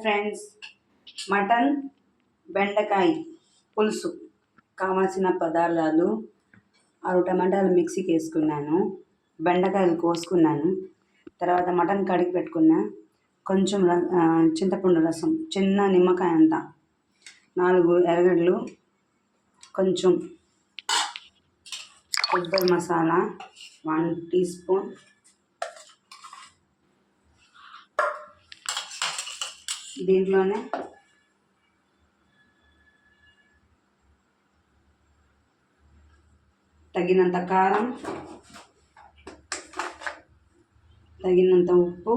Friends, mutton బెండకాయ పులుసు కావాల్సిన పదార్థాలు 6 టమాటాలు మిక్సీకి వేసుకున్నాను, బెండకాయలు కోసుకున్నాను, తర్వాత మటన్ కడిగి పెట్టుకున్నా, కొంచెం చింతపండు రసం, చిన్న నిమ్మకాయ అంత, 4 ఎర్రగడ్డలు, కొంచెం కొబ్బరి మసాలా 1 టీ స్పూన్, దీంట్లోనే తగినంత కారం, తగినంత ఉప్పు,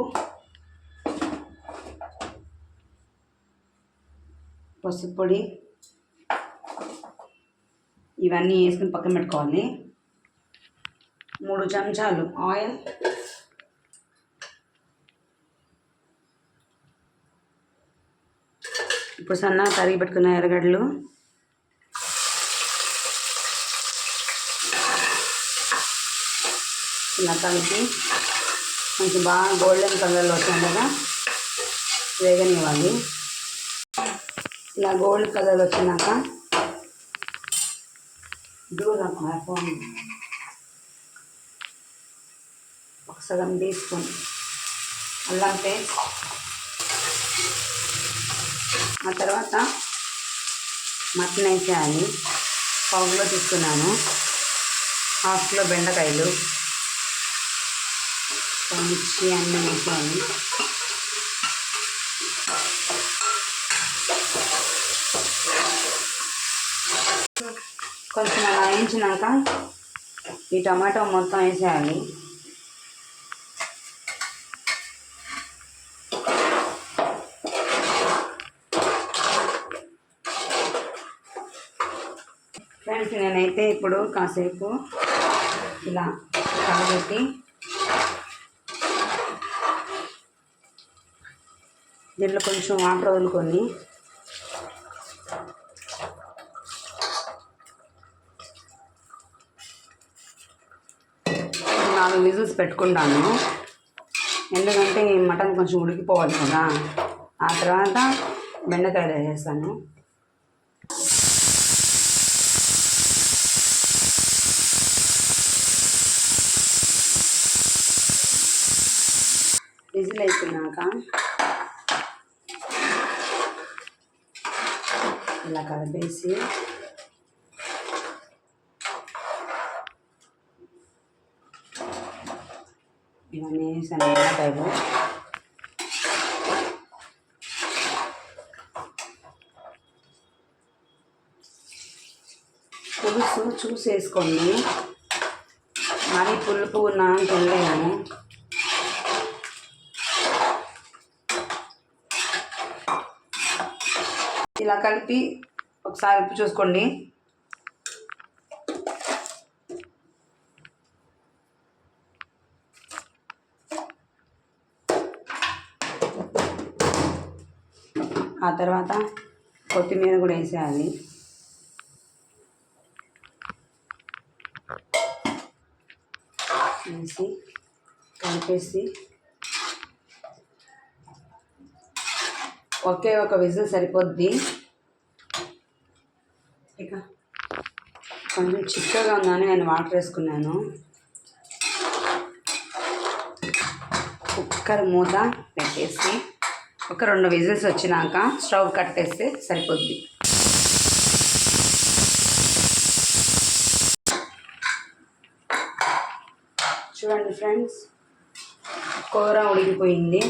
పసుపు పొడి, ఇవన్నీ వేసుకుని పక్కన పెట్టుకోవాలి. 3 చెంచాలు ఆయిల్, ఇప్పుడు సన్నగా తరిగి పెట్టుకున్న ఎర్రగడ్డలు, ఇలా కలిపి కొంచెం బాగా గోల్డెన్ కలర్లో వచ్చేంతగా వేగనివ్వాలి. ఇలా గోల్డ్ కలర్ వచ్చినాక ఒక సగం టీ స్పూన్ అల్లం పేస్ట్, ఆ తర్వాత మటన్ వేసేయాలి. 1/2 కిలో తీసుకున్నాను, 1/2 కిలో బెండకాయలు, మిర్చి అన్నీ వేసేయాలి. కొంచెం అలా వేయించినాక ఈ టమాటో మొత్తం వేసేయాలి. ఫ్రెండ్స్, నేనైతే ఇప్పుడు కాసేపు ఇలా కలబెట్టి దీంట్లో కొంచెం వాటర్ వదులుకొని నాలుగు విజిల్స్ పెట్టుకుంటాను. ఎందుకంటే మటన్ కొంచెం ఉడికిపోవాలి కదా. ఆ తర్వాత బెండకాయలు వేసేస్తాను. విజిల్ అయిపోయినాక ఇలా కలిపేసి ఇవన్నీ వేసాను. బెండకాయలు పులుసు చూసి వేసుకోండి, మరీ పులుపు ఉన్నా తినలేము. ఇలా కలిపి ఒకసారి ఉప్పు చూసుకోండి. ఆ తర్వాత కొత్తిమీర కూడా వేసేయాలి. వేసి కలిపేసి ఒకే ఒక విజిల్ సరిపోద్ది. ఇక కొంచెం చిక్కగా ఉందని నేను వాటర్ వేసుకున్నాను. కుక్కర్ మూత పెట్టేసి ఒక 2 విజిల్స్ వచ్చినాక స్టవ్ కట్టేస్తే సరిపోద్ది. చూడండి ఫ్రెండ్స్, కూర ఉడికిపోయింది.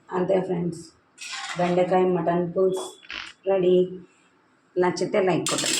అంతే ఫ్రెండ్స్, బెండకాయ మటన్ పులుసు రెడీ. నచ్చితే లైక్ కొట్టండి.